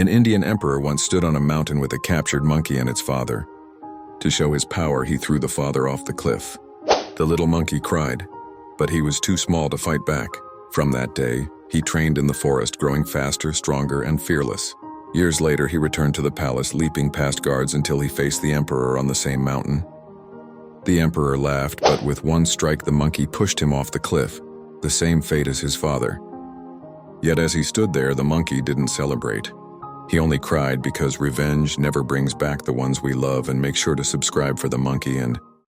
An Indian emperor once stood on a mountain with a captured monkey and its father. To show his power, he threw the father off the cliff. The little monkey cried, but he was too small to fight back. From that day, he trained in the forest, growing faster, stronger, and fearless. Years later, he returned to the palace, leaping past guards until he faced the emperor on the same mountain. The emperor laughed, but with one strike the monkey pushed him off the cliff, the same fate as his father. Yet as he stood there, the monkey didn't celebrate. He only cried, because revenge never brings back the ones we love. And make sure to subscribe for the monkey and